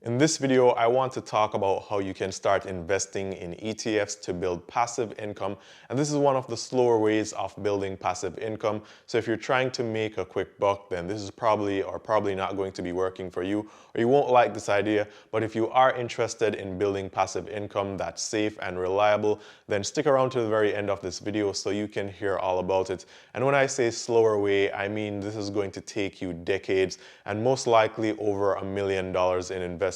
In this video, I want to talk about how you can start investing in ETFs to build passive income. And this is one of the slower ways of building passive income. So if you're trying to make a quick buck, then this is probably not going to be working for you, or you won't like this idea. But if you are interested in building passive income that's safe and reliable, then stick around to the very end of this video so you can hear all about it. And when I say slower way, I mean this is going to take you decades and most likely over $1 million in investments.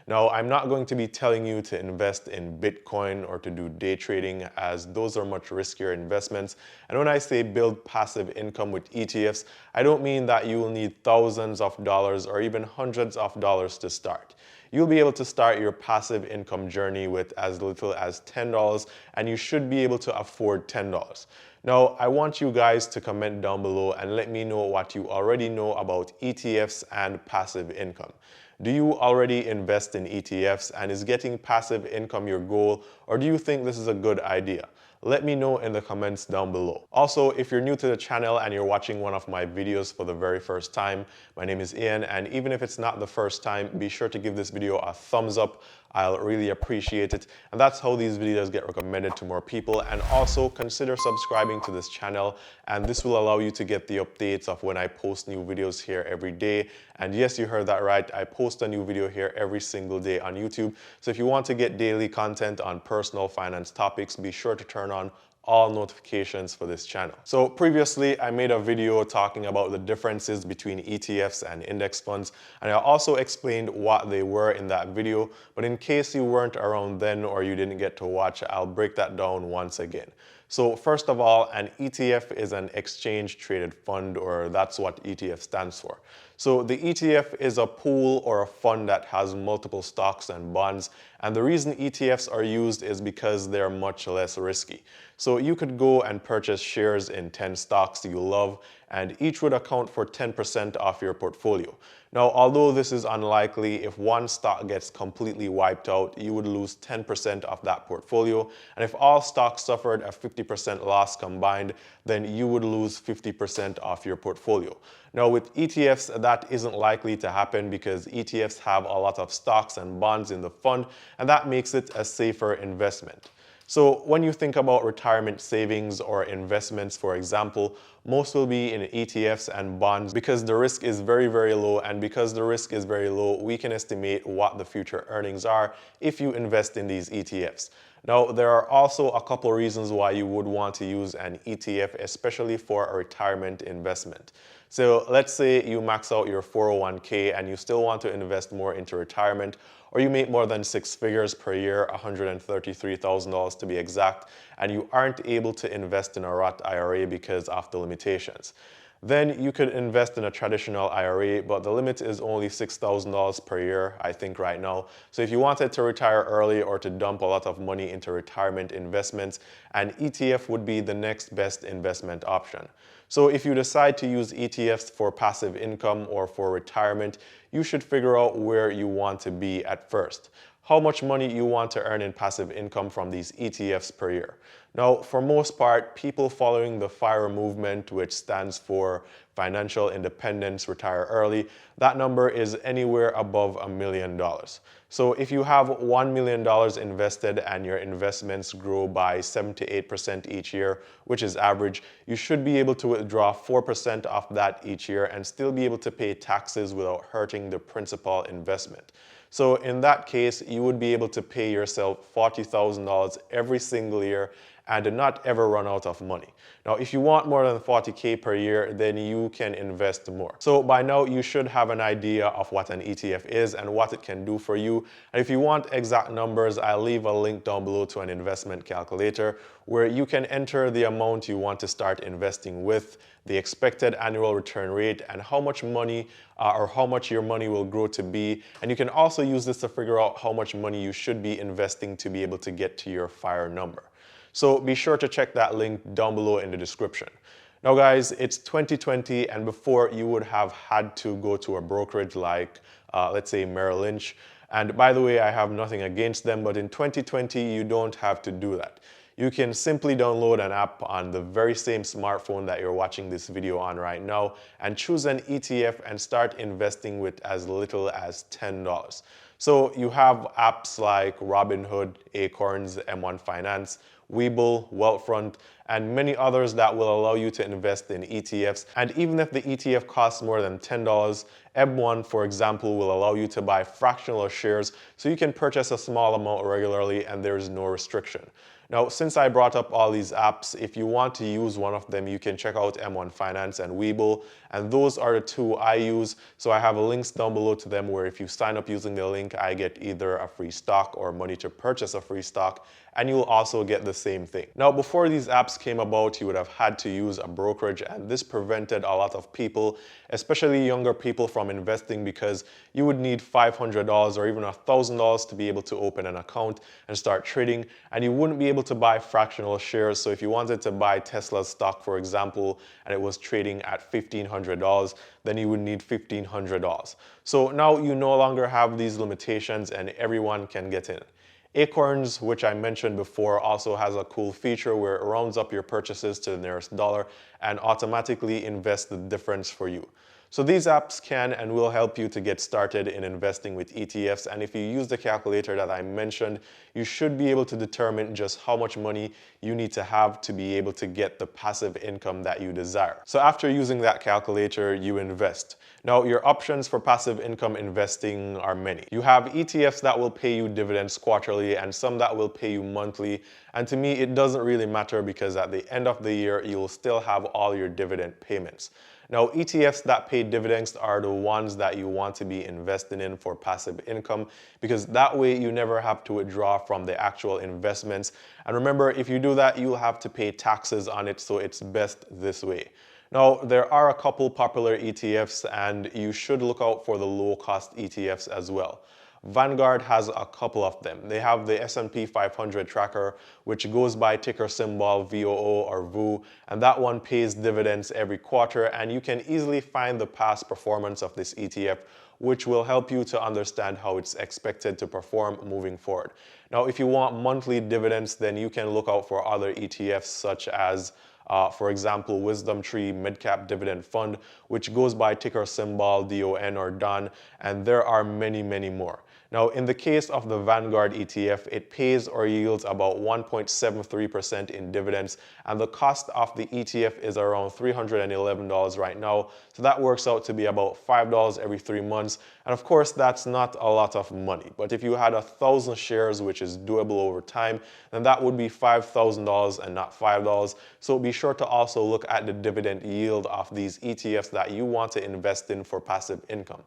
Now, I'm not going to be telling you to invest in Bitcoin or to do day trading, as those are much riskier investments. And when I say build passive income with ETFs, I don't mean that you will need thousands of dollars or even hundreds of dollars to start. You'll be able to start your passive income journey with as little as $10, and you should be able to afford $10. Now, I want you guys to comment down below and let me know what you already know about ETFs and passive income. Do you already invest in ETFs, and is getting passive income your goal, or do you think this is a good idea? Let me know in the comments down below. Also, if you're new to the channel and you're watching one of my videos for the very first time, my name is Ian, and even if it's not the first time, be sure to give this video a thumbs up. I'll really appreciate it, and that's how these videos get recommended to more people. And also consider subscribing to this channel, and this will allow you to get the updates of when I post new videos here every day. And yes, you heard that right, I post a new video here every single day on YouTube. So if you want to get daily content on personal finance topics, be sure to turn on all notifications for this channel. So previously, I made a video talking about the differences between ETFs and index funds, and I also explained what they were in that video. But in case you weren't around then or you didn't get to watch, I'll break that down once again. So first of all, an ETF is an exchange traded fund, or that's what ETF stands for. So the ETF is a pool or a fund that has multiple stocks and bonds. And the reason ETFs are used is because they're much less risky. So you could go and purchase shares in 10 stocks you love, and each would account for 10% of your portfolio. Now, although this is unlikely, if one stock gets completely wiped out, you would lose 10% of that portfolio. And if all stocks suffered a 50% loss combined, then you would lose 50% of your portfolio. Now, with ETFs, that isn't likely to happen because ETFs have a lot of stocks and bonds in the fund, and that makes it a safer investment. So when you think about retirement savings or investments, for example, most will be in ETFs and bonds because the risk is very, very low. And because the risk is very low, we can estimate what the future earnings are if you invest in these ETFs. Now, there are also a couple reasons why you would want to use an ETF, especially for a retirement investment. So let's say you max out your 401k and you still want to invest more into retirement, or you make more than 6 figures per year, $133,000 to be exact, and you aren't able to invest in a Roth IRA because of the limitations. Then you could invest in a traditional IRA, but the limit is only $6,000 per year, I think right now. So if you wanted to retire early or to dump a lot of money into retirement investments, an ETF would be the next best investment option. So if you decide to use ETFs for passive income or for retirement, you should figure out where you want to be at first. How much money you want to earn in passive income from these ETFs per year. Now, for most part, people following the FIRE movement, which stands for Financial Independence, Retire Early, that number is anywhere above $1 million. So if you have $1 million invested and your investments grow by 7 to 8% each year, which is average, you should be able to withdraw 4% of that each year and still be able to pay taxes without hurting the principal investment. So in that case, you would be able to pay yourself $40,000 every single year and not ever run out of money. Now, if you want more than $40K per year, then you can invest more. So by now, you should have an idea of what an ETF is and what it can do for you. And if you want exact numbers, I'll leave a link down below to an investment calculator where you can enter the amount you want to start investing with, the expected annual return rate, and how much money or how much your money will grow to be. And you can also use this to figure out how much money you should be investing to be able to get to your FIRE number. So be sure to check that link down below in the description. Now guys, it's 2020, and before you would have had to go to a brokerage like, let's say Merrill Lynch. And by the way, I have nothing against them, but in 2020, you don't have to do that. You can simply download an app on the very same smartphone that you're watching this video on right now and choose an ETF and start investing with as little as $10. So you have apps like Robinhood, Acorns, M1 Finance, WEBULL, Wealthfront, and many others that will allow you to invest in ETFs. And even if the ETF costs more than $10, M1, for example, will allow you to buy fractional shares so you can purchase a small amount regularly and there's no restriction. Now, since I brought up all these apps, if you want to use one of them, you can check out M1 Finance and WEBULL, and those are the two I use. So I have links down below to them where if you sign up using the link, I get either a free stock or money to purchase a free stock, and you'll also get the same thing. Now, before these apps came about, you would have had to use a brokerage, and this prevented a lot of people, especially younger people, from investing because you would need $500 or even $1,000 to be able to open an account and start trading, and you wouldn't be able to buy fractional shares. So if you wanted to buy Tesla's stock, for example, and it was trading at $1,500, then you would need $1,500. So now you no longer have these limitations and everyone can get in. Acorns, which I mentioned before, also has a cool feature where it rounds up your purchases to the nearest dollar and automatically invests the difference for you. So these apps can and will help you to get started in investing with ETFs, and if you use the calculator that I mentioned, you should be able to determine just how much money you need to have to be able to get the passive income that you desire. So after using that calculator, you invest. Now, your options for passive income investing are many. You have ETFs that will pay you dividends quarterly and some that will pay you monthly. And to me, it doesn't really matter because at the end of the year, you'll still have all your dividend payments. Now, ETFs that pay dividends are the ones that you want to be investing in for passive income because that way you never have to withdraw from the actual investments. And remember, if you do that, you'll have to pay taxes on it, so it's best this way. Now, there are a couple popular ETFs and you should look out for the low-cost ETFs as well. Vanguard has a couple of them. They have the S&P 500 tracker, which goes by ticker symbol VOO or VOO, and that one pays dividends every quarter, and you can easily find the past performance of this ETF, which will help you to understand how it's expected to perform moving forward. Now, if you want monthly dividends, then you can look out for other ETFs such as for example, Wisdom Tree Midcap Dividend Fund, which goes by ticker symbol DON or DON, and there are many, many more. Now, in the case of the Vanguard ETF, it pays or yields about 1.73% in dividends, and the cost of the ETF is around $311 right now, so that works out to be about $5 every 3 months, and of course, that's not a lot of money, but if you had 1,000 shares, which is doable over time, then that would be $5,000 and not $5, so be sure to also look at the dividend yield of these ETFs that you want to invest in for passive income.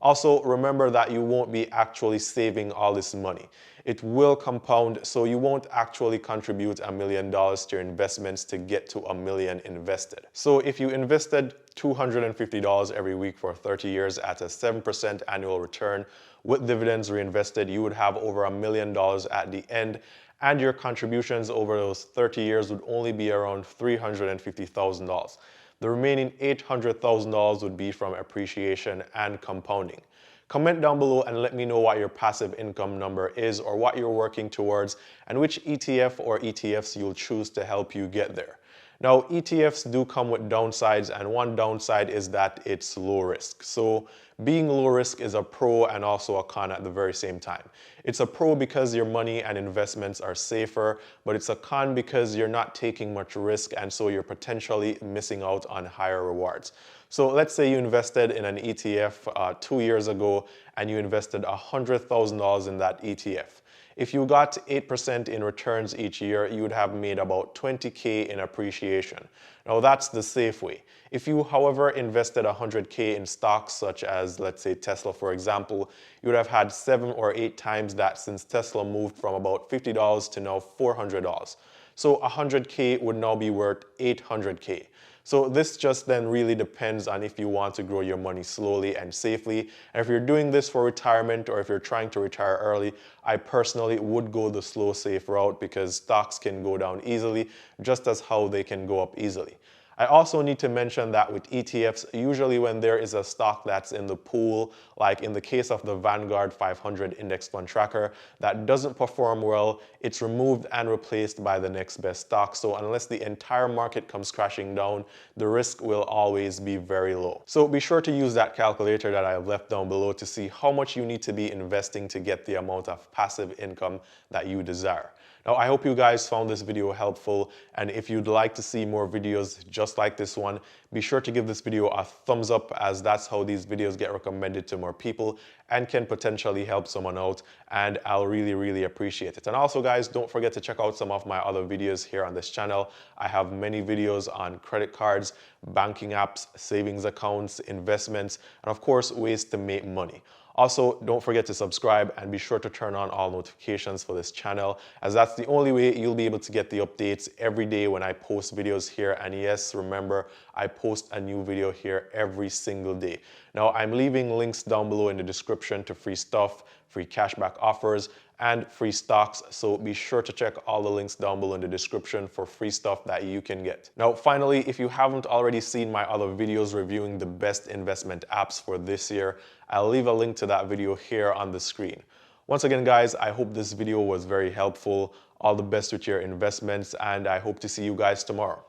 Also, remember that you won't be actually saving all this money. It will compound, so you won't actually contribute $1 million to your investments to get to $1 million invested. So if you invested $250 every week for 30 years at a 7% annual return with dividends reinvested, you would have over $1 million at the end, and your contributions over those 30 years would only be around $350,000. The remaining $800,000 would be from appreciation and compounding. Comment down below and let me know what your passive income number is or what you're working towards and which ETF or ETFs you'll choose to help you get there. Now, ETFs do come with downsides, and one downside is that it's low risk. So being low risk is a pro and also a con at the very same time. It's a pro because your money and investments are safer, but it's a con because you're not taking much risk and so you're potentially missing out on higher rewards. So let's say you invested in an ETF 2 years ago and you invested $100,000 in that ETF. If you got 8% in returns each year, you would have made about $20K in appreciation. Now that's the safe way. If you, however, invested $100K in stocks such as, let's say, Tesla, for example, you would have had 7 or 8 times that since Tesla moved from about $50 to now $400. So $100K would now be worth $800K. So this just then really depends on if you want to grow your money slowly and safely. And if you're doing this for retirement or if you're trying to retire early, I personally would go the slow, safe route because stocks can go down easily, just as how they can go up easily. I also need to mention that with ETFs, usually when there is a stock that's in the pool, like in the case of the Vanguard 500 Index Fund Tracker, that doesn't perform well, it's removed and replaced by the next best stock. So unless the entire market comes crashing down, the risk will always be very low. So be sure to use that calculator that I've left down below to see how much you need to be investing to get the amount of passive income that you desire. Now, I hope you guys found this video helpful, and if you'd like to see more videos just like this one, be sure to give this video a thumbs up, as that's how these videos get recommended to more people and can potentially help someone out, and I'll really appreciate it. And also guys, don't forget to check out some of my other videos here on this channel. I have many videos on credit cards, banking apps, savings accounts, investments, and of course, ways to make money. Also, don't forget to subscribe and be sure to turn on all notifications for this channel, as that's the only way you'll be able to get the updates every day when I post videos here. And yes, remember, I post a new video here every single day. Now, I'm leaving links down below in the description to free stuff, free cashback offers, and free stocks, so be sure to check all the links down below in the description for free stuff that you can get. Now finally, if you haven't already seen my other videos reviewing the best investment apps for this year, I'll leave a link to that video here on the screen. Once again guys, I hope this video was very helpful. All the best with your investments, and I hope to see you guys tomorrow.